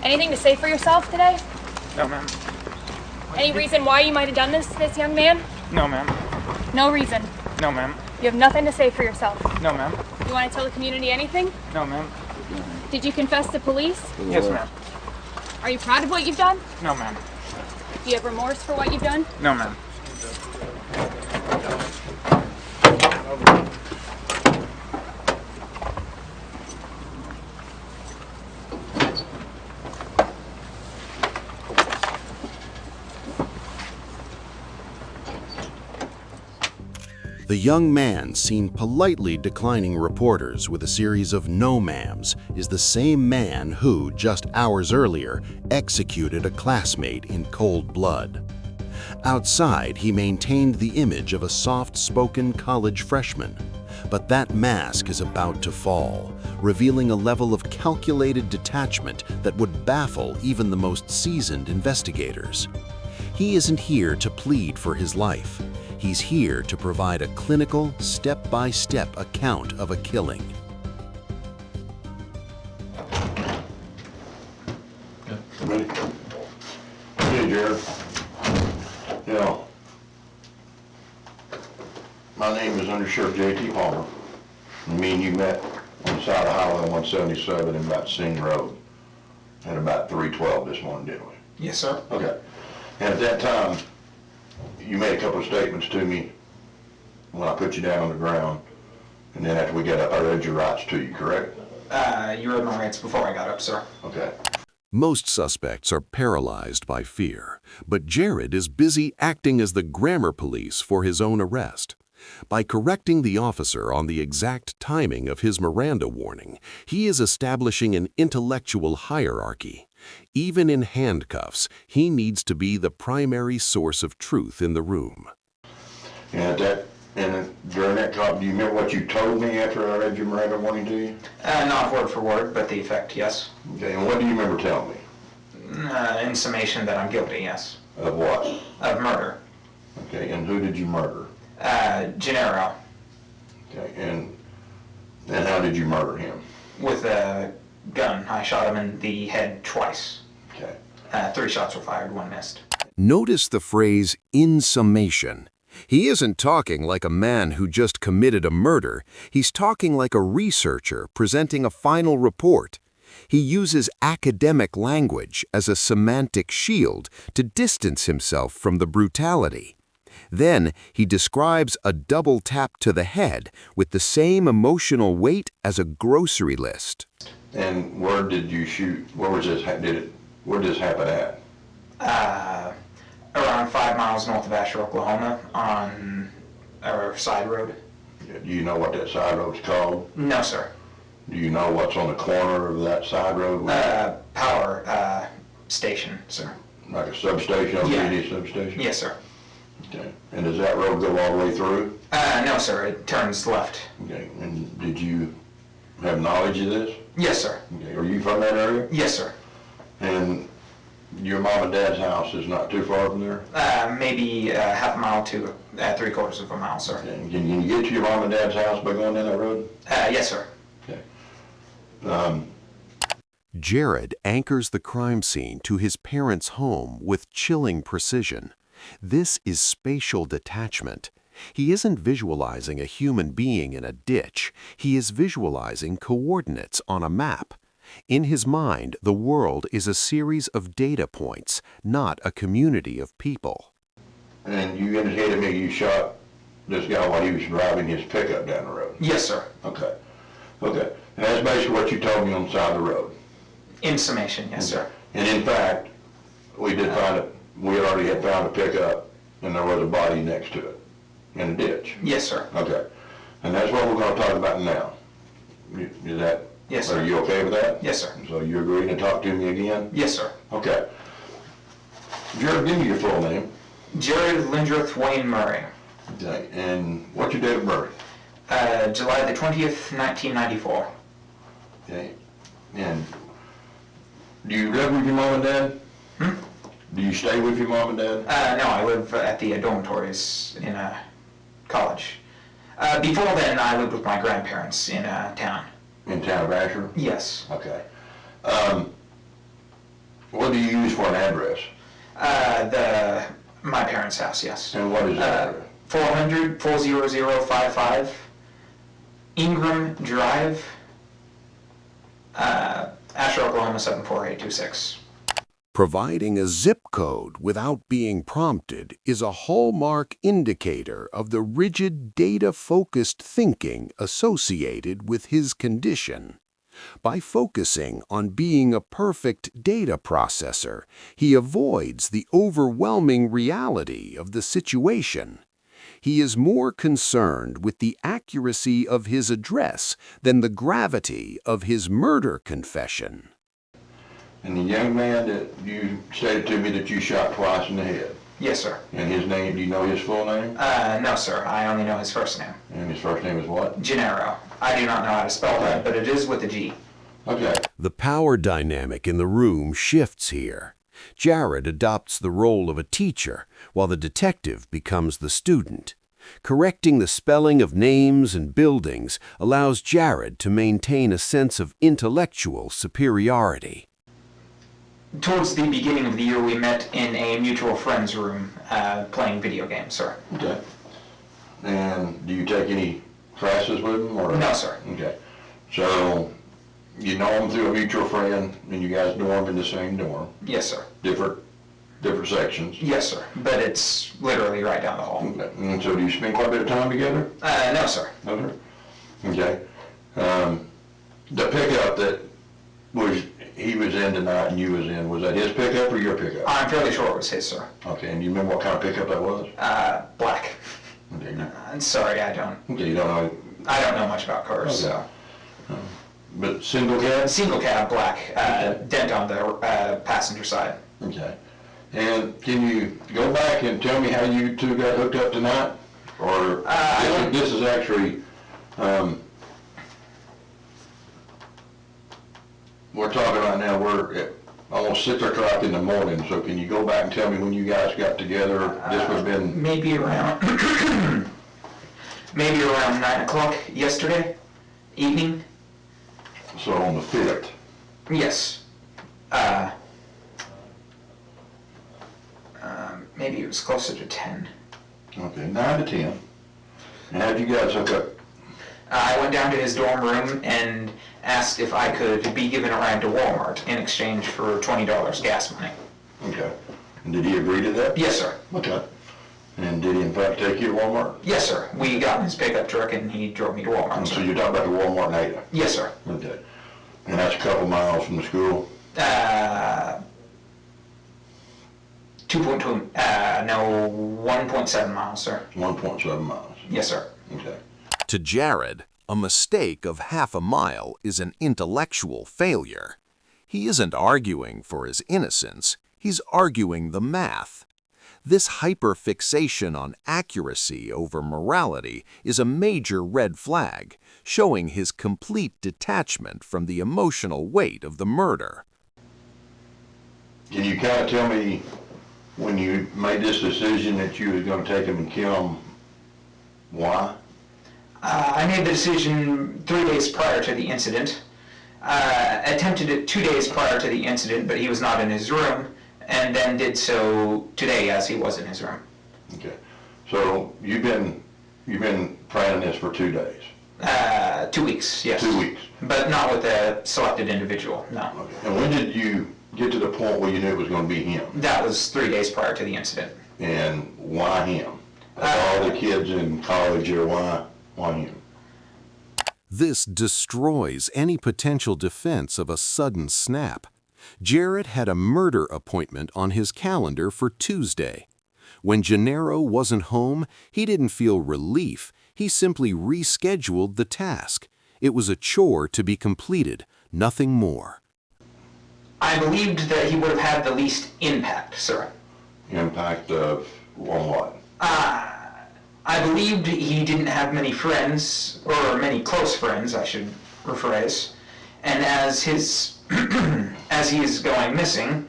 Anything to say for yourself today? No, ma'am. Any reason why you might have done this to this young man? No, ma'am. No reason. No, ma'am. You have nothing to say for yourself. No, ma'am. You want to tell the community anything? No, ma'am. Did you confess to police? Yes, ma'am. Are you proud of what you've done? No, ma'am. Do you have remorse for what you've done? No, ma'am. The young man seen politely declining reporters with a series of no ma'ams is the same man who, just hours earlier, executed a classmate in cold blood. Outside, he maintained the image of a soft-spoken college freshman. But that mask is about to fall, revealing a level of calculated detachment that would baffle even the most seasoned investigators. He isn't here to plead for his life. He's here to provide a clinical, step-by-step account of a killing. Ready? Hey, Jarrod. You know, my name is Under Sheriff J.T. Palmer. And me and you met on the side of Highway 177 in about Sing Road at about 3:12 this morning, didn't we? Yes, sir. Okay. And at that time, you made a couple of statements to me when I put you down on the ground, and then after we got up, I read your rights to you, correct? You read my rights before I got up, sir. Okay. Most suspects are paralyzed by fear, but Jarrod is busy acting as the grammar police for his own arrest. By correcting the officer on the exact timing of his Miranda warning, he is establishing an intellectual hierarchy. Even in handcuffs, he needs to be the primary source of truth in the room. And during that talk, do you remember what you told me after I read your Miranda warning to you? Not word for word, but the effect, yes. Okay, and what do you remember telling me? In summation that I'm guilty, yes. Of what? Of murder. Okay, and who did you murder? Generro. Okay, and how did you murder him? With a gun. I shot him in the head twice. Okay. 3 shots were fired, 1 missed. Notice the phrase, in summation. He isn't talking like a man who just committed a murder. He's talking like a researcher presenting a final report. He uses academic language as a semantic shield to distance himself from the brutality. Then he describes a double tap to the head with the same emotional weight as a grocery list. And where did you shoot? Where was this? Where did this happen at? Around 5 miles north of Asher, Oklahoma, on our side road. Do you know what that side road's called? No, sir. Do you know what's on the corner of that side road? Power station, sir. Like a substation, Yeah. a substation? Yes, sir. Okay. And does that road go all the way through? No, sir. It turns left. Okay. And did you have knowledge of this? Yes, sir. Okay. Are you from that area? Yes, sir. And your mom and dad's house is not too far from there? Maybe half a mile to 3/4 of a mile, sir. Okay. And can you get to your mom and dad's house by going down that road? Yes, sir. Okay. Jarrod anchors the crime scene to his parents' home with chilling precision. This is spatial detachment. He isn't visualizing a human being in a ditch. He is visualizing coordinates on a map. In his mind, the world is a series of data points, not a community of people. And you indicated to me you shot this guy while he was driving his pickup down the road? Yes, sir. Okay. Okay. And that's basically what you told me on the side of the road? In summation, yes, sir. And in fact, we already had found a pickup, and there was a body next to it in a ditch? Yes, sir. Okay. And that's what we're going to talk about now. Is that? Yes, sir. Are you okay with that? Yes, sir. So you agreeing to talk to me again? Yes, sir. Okay. Jarrod, give me your full name. Jarrod Wayne Murray. Okay. And what's your date of birth? July the 20th, 1994. Okay. And do you live with your mom and dad? Do you stay with your mom and dad? No, I live at the dormitories in college. Before then, I lived with my grandparents in town. In town of Asher? Yes. Okay. What do you use for an address? My parents' house, yes. And what is that? 400-40055 Ingram Drive, Asher, Oklahoma 74826. Providing a zip code without being prompted is a hallmark indicator of the rigid data-focused thinking associated with his condition. By focusing on being a perfect data processor, he avoids the overwhelming reality of the situation. He is more concerned with the accuracy of his address than the gravity of his murder confession. And the young man that you stated to me that you shot twice in the head, Yes, sir. and his name, do you know his full name? No, sir. I only know his first name. And his first name is what? Generro. I do not know how to spell that, but it is with a G. Okay. The power dynamic in the room shifts here. Jarrod adopts the role of a teacher, while the detective becomes the student. Correcting the spelling of names and buildings allows Jarrod to maintain a sense of intellectual superiority. Towards the beginning of the year, we met in a mutual friend's room playing video games, sir. Okay. And do you take any classes with him, or? No, sir. Okay. So, you know him through a mutual friend, and you guys dorm in the same dorm, Yes, sir. different sections? Yes, sir. But it's literally right down the hall. Okay. And so do you spend quite a bit of time together? No, sir. No, sir? Okay. The pickup that he was in tonight and you was in, was that his pickup or your pickup? I'm fairly sure it was his, sir. Okay, and you remember what kind of pickup that was? Black. Okay, I'm sorry, I don't okay, you don't know, know much about cars, so. but single cab? Single cab, black, dent on the passenger side. Okay. And can you go back and tell me how you two got hooked up tonight? Or this is actually, we're talking right now, we're at almost 6 o'clock in the morning, so can you go back and tell me when you guys got together? This would have been, Maybe around, maybe around 9 o'clock yesterday evening. so on the 5th. Yes. Maybe it was closer to 10. Okay, 9 to 10. And how'd you guys hook up? I went down to his dorm room and asked if I could be given a ride to Walmart in exchange for $20 gas money. Okay. And did he agree to that? Yes, sir. Okay. And did he in fact take you to Walmart? Yes, sir. We got in his pickup truck and he drove me to Walmart. And so you're talking about the Walmart in Ada? Yes, sir. Okay. And that's a couple miles from the school? 1.7 miles, sir. 1.7 miles. Yes, sir. Okay. To Jarrod, a mistake of half a mile is an intellectual failure. He isn't arguing for his innocence, he's arguing the math. This hyperfixation on accuracy over morality is a major red flag, showing his complete detachment from the emotional weight of the murder. Can you kind of tell me, when you made this decision that you was going to take him and kill him, why? I made the decision 3 days prior to the incident. Attempted it 2 days prior to the incident, but he was not in his room, and then did so today as he was in his room. Okay. So you've been planning this for 2 days? 2 weeks, yes. 2 weeks. But not with a selected individual, no. Okay. And when did you get to the point where you knew it was going to be him? That was 3 days prior to the incident. And why him? Of all the kids in college here, why him? This destroys any potential defense of a sudden snap. Jarrod had a murder appointment on his calendar for Tuesday. When Generro wasn't home, he didn't feel relief. He simply rescheduled the task. It was a chore to be completed, nothing more. I believed that he would have had the least impact, sir. Impact of on what? I believed he didn't have many friends, or many close friends, I should rephrase. And as his, as he is going missing,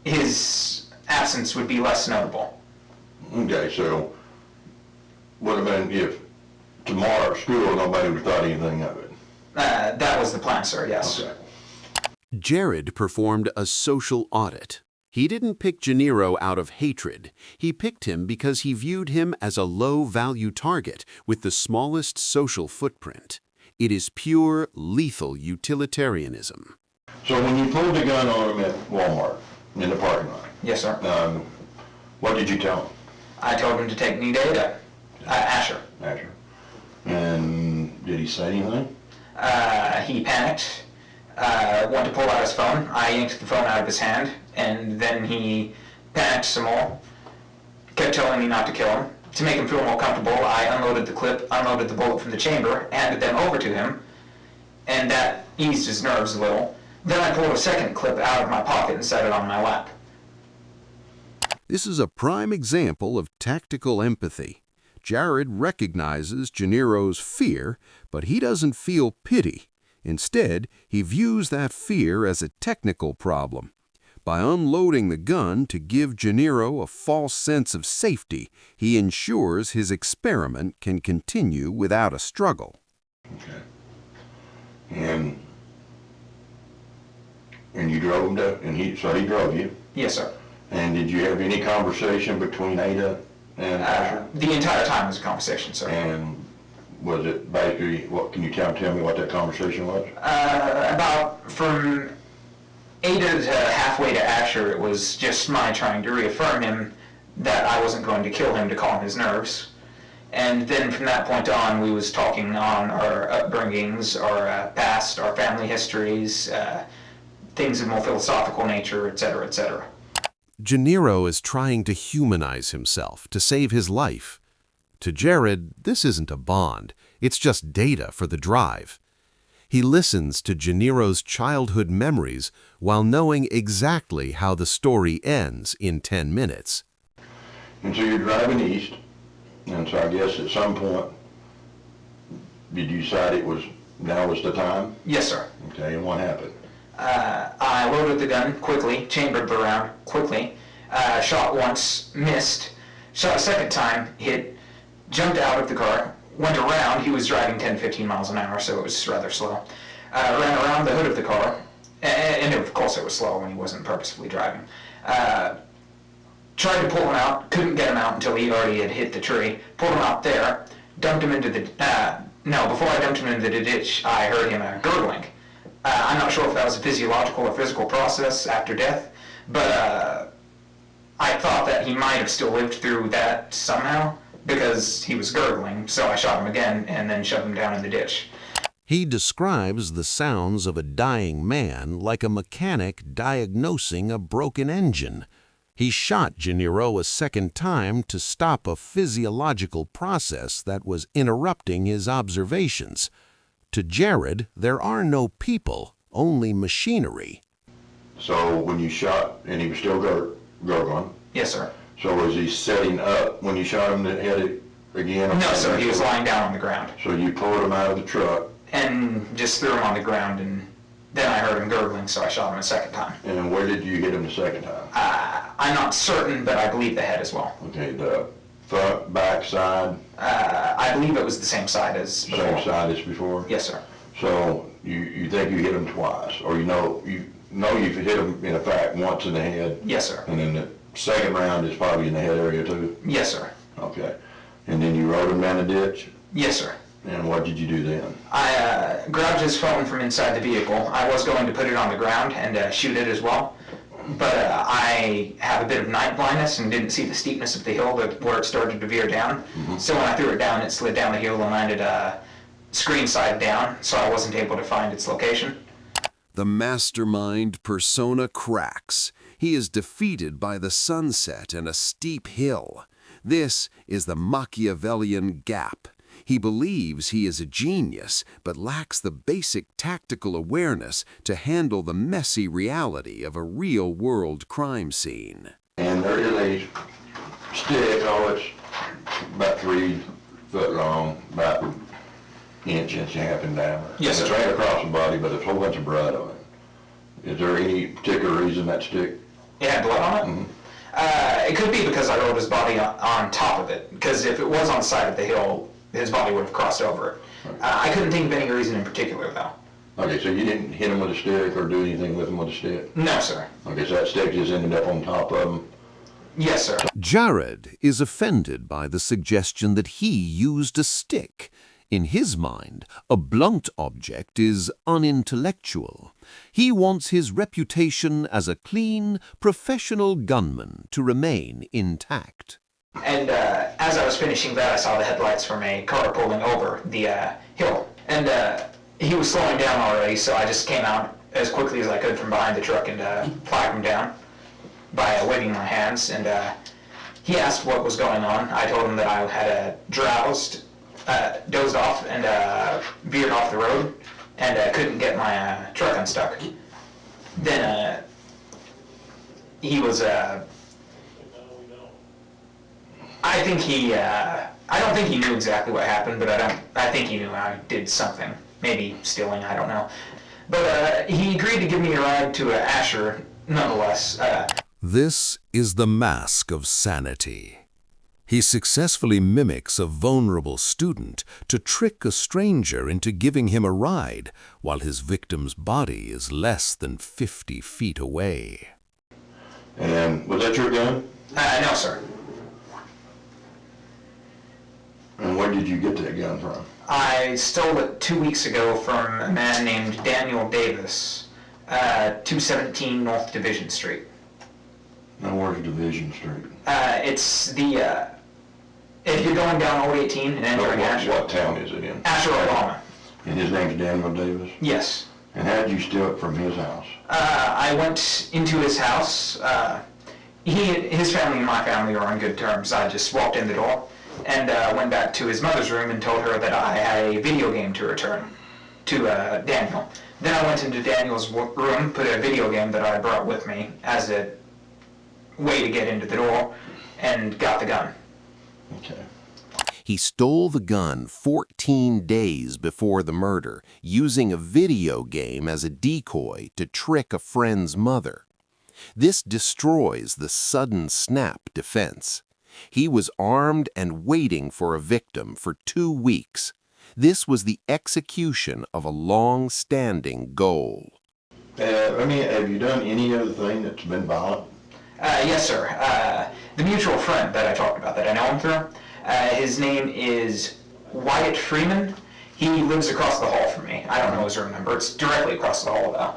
his absence would be less notable. Okay, so would have been if tomorrow at school nobody would have thought anything of it. That was the plan, sir, yes. Okay. Jarrod performed a social audit. He didn't pick Generro out of hatred. He picked him because he viewed him as a low-value target with the smallest social footprint. It is pure, lethal utilitarianism. So when you pulled the gun on him at Walmart in the parking lot, Yes, sir. what did you tell him? I told him to take me to Asher. Asher. And did he say anything? He panicked, wanted to pull out his phone. I yanked the phone out of his hand, and then he panicked some more, kept telling me not to kill him. To make him feel more comfortable, I unloaded the clip, unloaded the bullet from the chamber, handed them over to him, and that eased his nerves a little. Then I pulled a second clip out of my pocket and set it on my lap. This is a prime example of tactical empathy. Jarrod recognizes Generro's fear, but he doesn't feel pity. Instead, he views that fear as a technical problem. By unloading the gun to give Generro a false sense of safety, he ensures his experiment can continue without a struggle. Okay. And you drove him to, so he drove you? Yes, sir. And did you have any conversation between Ada and Asher? The entire time was a conversation, sir. And was it basically, what, can you tell me what that conversation was? About from Ada to halfway to Asher, it was just my trying to reaffirm him that I wasn't going to kill him to calm his nerves. And then from that point on, we was talking on our upbringings, our past, our family histories, things of more philosophical nature, etc., etc. Generro is trying to humanize himself, to save his life. To Jarrod, this isn't a bond, it's just data for the drive. He listens to Generro's childhood memories while knowing exactly how the story ends in 10 minutes. And so you're driving east, and so I guess at some point, did you decide now was the time? Yes, sir. Okay, and what happened? I loaded the gun quickly, chambered the round quickly, shot once, missed, shot a second time, hit, jumped out of the car, went around. He was driving 10-15 miles an hour, so it was rather slow. Ran around the hood of the car, and of course it was slow when he wasn't purposefully driving. Tried to pull him out, couldn't get him out until he already had hit the tree. Pulled him out there, dumped him into the, before I dumped him into the ditch, I heard him gurgling. I'm not sure if that was a physiological or physical process after death, but I thought that he might have still lived through that somehow, because he was gurgling, so I shot him again and then shoved him down in the ditch. He describes the sounds of a dying man like a mechanic diagnosing a broken engine. He shot Generro a second time to stop a physiological process that was interrupting his observations. To Jarrod, there are no people, only machinery. So when you shot, and he was still gurgling? Yes, sir. So was he setting up when you shot him to hit it again? No, sir, he was lying down on the ground. So you pulled him out of the truck? And just threw him on the ground, and then I heard him gurgling, so I shot him a second time. And where did you hit him the second time? I'm not certain, but I believe the head as well. Okay, the front, back, side? I believe it was the same side as before. Same side as before? Yes, sir. So you think you hit him twice, or you know you've hit him in fact once in the head? Yes, sir. And then the second round is probably in the head area too? Yes, sir. Okay. And then you rode him down the ditch? Yes, sir. And what did you do then? I grabbed his phone from inside the vehicle. I was going to put it on the ground and shoot it as well, but I have a bit of night blindness and didn't see the steepness of the hill where it started to veer down. Mm-hmm. So when I threw it down, it slid down the hill and landed screen side down, so I wasn't able to find its location. The mastermind persona cracks. He is defeated by the sunset and a steep hill. This is the Machiavellian gap. He believes he is a genius, but lacks the basic tactical awareness to handle the messy reality of a real-world crime scene. And there is a stick, it's about 3 foot long, about an inch and a half in diameter. Yes, It's sir. right across the body, but there's a whole bunch of blood on it. Is there any particular reason that stick? It had blood on it? Mm-hmm. It could be because I rolled his body on top of it, because if it was on the side of the hill, his body would have crossed over it. I couldn't think of any reason in particular, though. Okay, so you didn't hit him with a stick or do anything with him with a stick? No, sir. Okay, so that stick just ended up on top of him? Yes, sir. Jarrod is offended by the suggestion that he used a stick. In his mind, a blunt object is unintellectual. He wants his reputation as a clean, professional gunman to remain intact. And as I was finishing that, I saw the headlights from a car pulling over the hill. And he was slowing down already, so I just came out as quickly as I could from behind the truck and flagged him down by waving my hands. And he asked what was going on. I told him that I had dozed off and veered off the road and couldn't get my truck unstuck. Then he was, I don't think he knew exactly what happened, but I think he knew I did something. Maybe stealing, I don't know. But he agreed to give me a ride to Asher nonetheless. This is the mask of sanity. He successfully mimics a vulnerable student to trick a stranger into giving him a ride while his victim's body is less than 50 feet away. And was that your gun? No, sir. And where did you get that gun from? I stole it 2 weeks ago from a man named Daniel Davis, 217 North Division Street. Now where's Division Street? It's the, if you're going down Old 18 and entering Asher. What town is it in? Asher, Oklahoma. And his name's Daniel Davis? Yes. And how did you steal it from his house? I went into his house. His family and my family are on good terms. I just walked in the door and went back to his mother's room and told her that I had a video game to return to Daniel. Then I went into Daniel's room, put a video game that I brought with me as a way to get into the door, and got the gun. Okay. He stole the gun 14 days before the murder, using a video game as a decoy to trick a friend's mother. This destroys the sudden snap defense. He was armed and waiting for a victim for 2 weeks. This was the execution of a long-standing goal. Have you done any other thing that's been violent? Yes, sir. The mutual friend that I talked about, that I know him through, his name is Wyatt Freeman. He lives across the hall from me. I don't know his room number. It's directly across the hall, though.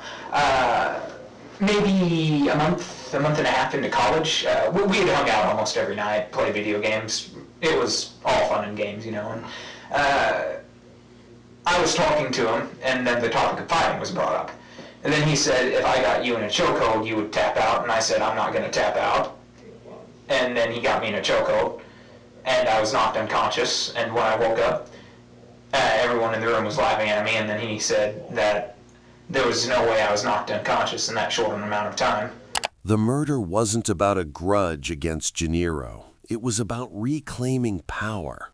Maybe a month and a half into college, we had hung out almost every night, play video games. It was all fun and games, you know. And I was talking to him, and then the topic of fighting was brought up. And then he said, if I got you in a chokehold, you would tap out. And I said, I'm not going to tap out. And then he got me in a chokehold, and I was knocked unconscious. And when I woke up, everyone in the room was laughing at me. And then he said that there was no way I was knocked unconscious in that short an amount of time. The murder wasn't about a grudge against Generro. It was about reclaiming power.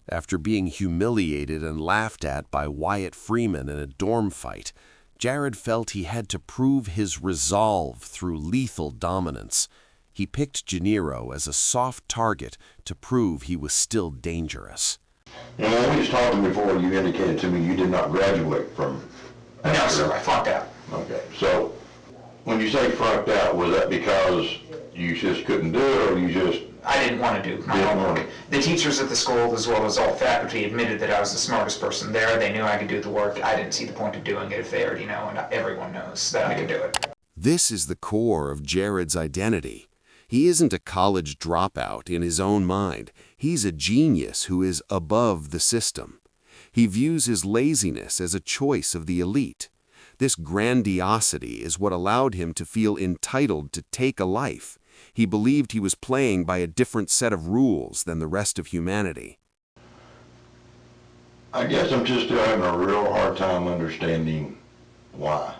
After being humiliated and laughed at by Wyatt Freeman in a dorm fight, Jarrod felt he had to prove his resolve through lethal dominance. He picked Generro as a soft target to prove he was still dangerous. And when we was talking before, you indicated to me you did not graduate from... No, sir, I flunked out. Okay, so when you say flunked out, was that because you just couldn't do it, or you just... I didn't want to do my homework. The teachers at the school, as well as all faculty, admitted that I was the smartest person there. They knew I could do the work. I didn't see the point of doing it if they already know, and everyone knows that I can do it. This is the core of Jarrod's identity. He isn't a college dropout in his own mind. He's a genius who is above the system. He views his laziness as a choice of the elite. This grandiosity is what allowed him to feel entitled to take a life. He believed he was playing by a different set of rules than the rest of humanity. I guess I'm just still having a real hard time understanding why.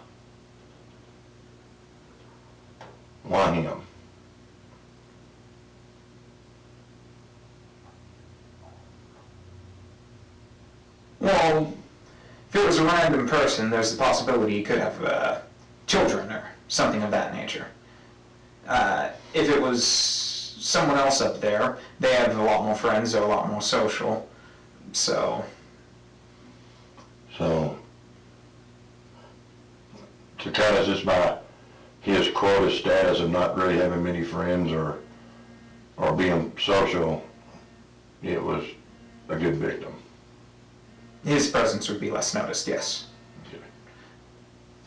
Why him? Well, if it was a random person, there's the possibility he could have children or something of that nature. If it was someone else up there, they have a lot more friends, they're a lot more social, so... So, to kind of just by his quota status of not really having many friends or being social, it was a good victim. His presence would be less noticed, yes.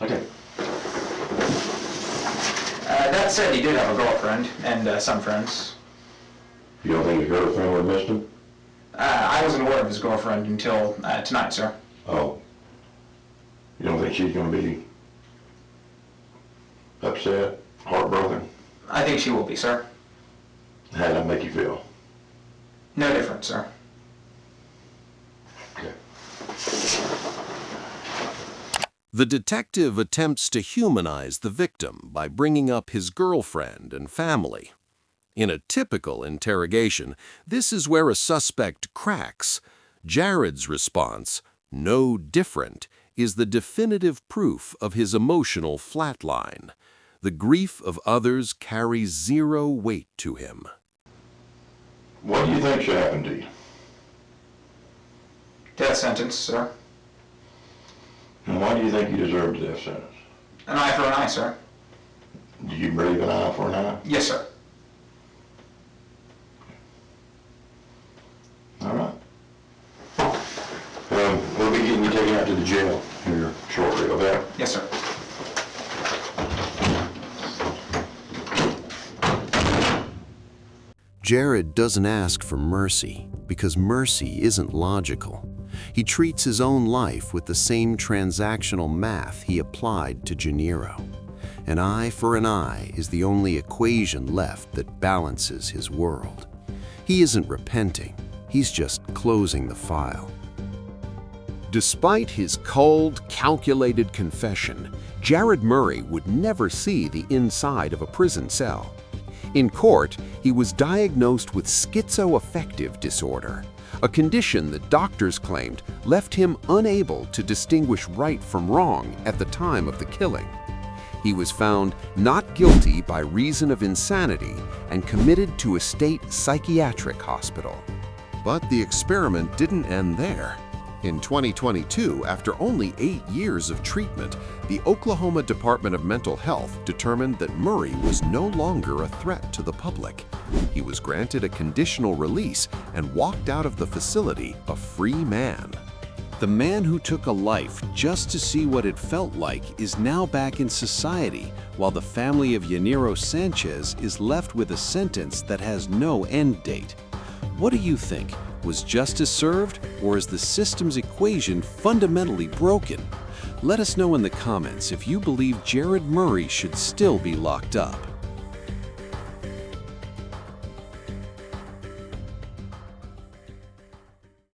Okay. That said, he did have a girlfriend and some friends. You don't think his girlfriend would have missed him? I wasn't aware of his girlfriend until tonight, sir. Oh. You don't think she's going to be upset, heartbroken? I think she will be, sir. How did that make you feel? No different, sir. Okay. The detective attempts to humanize the victim by bringing up his girlfriend and family. In a typical interrogation, this is where a suspect cracks. Jarrod's response, "no different," is the definitive proof of his emotional flatline. The grief of others carries zero weight to him. What do you think should happen to you? Death sentence, sir. And why do you think you deserve the death sentence? An eye for an eye, sir. Do you believe an eye for an eye? Yes, sir. All right. We'll be getting you taken out to the jail here shortly, okay? Yes, sir. Jarrod doesn't ask for mercy because mercy isn't logical. He treats his own life with the same transactional math he applied to Generro. An eye for an eye is the only equation left that balances his world. He isn't repenting, he's just closing the file. Despite his cold, calculated confession, Jarrod Murray would never see the inside of a prison cell. In court, he was diagnosed with schizoaffective disorder, a condition that doctors claimed left him unable to distinguish right from wrong at the time of the killing. He was found not guilty by reason of insanity and committed to a state psychiatric hospital. But the experiment didn't end there. In 2022, after only 8 years of treatment, the Oklahoma Department of Mental Health determined that Murray was no longer a threat to the public. He was granted a conditional release and walked out of the facility a free man. The man who took a life just to see what it felt like is now back in society, while the family of Generro Sanchez is left with a sentence that has no end date. What do you think? Was justice served, or is the system's equation fundamentally broken? Let us know in the comments if you believe Jarrod Murray should still be locked up.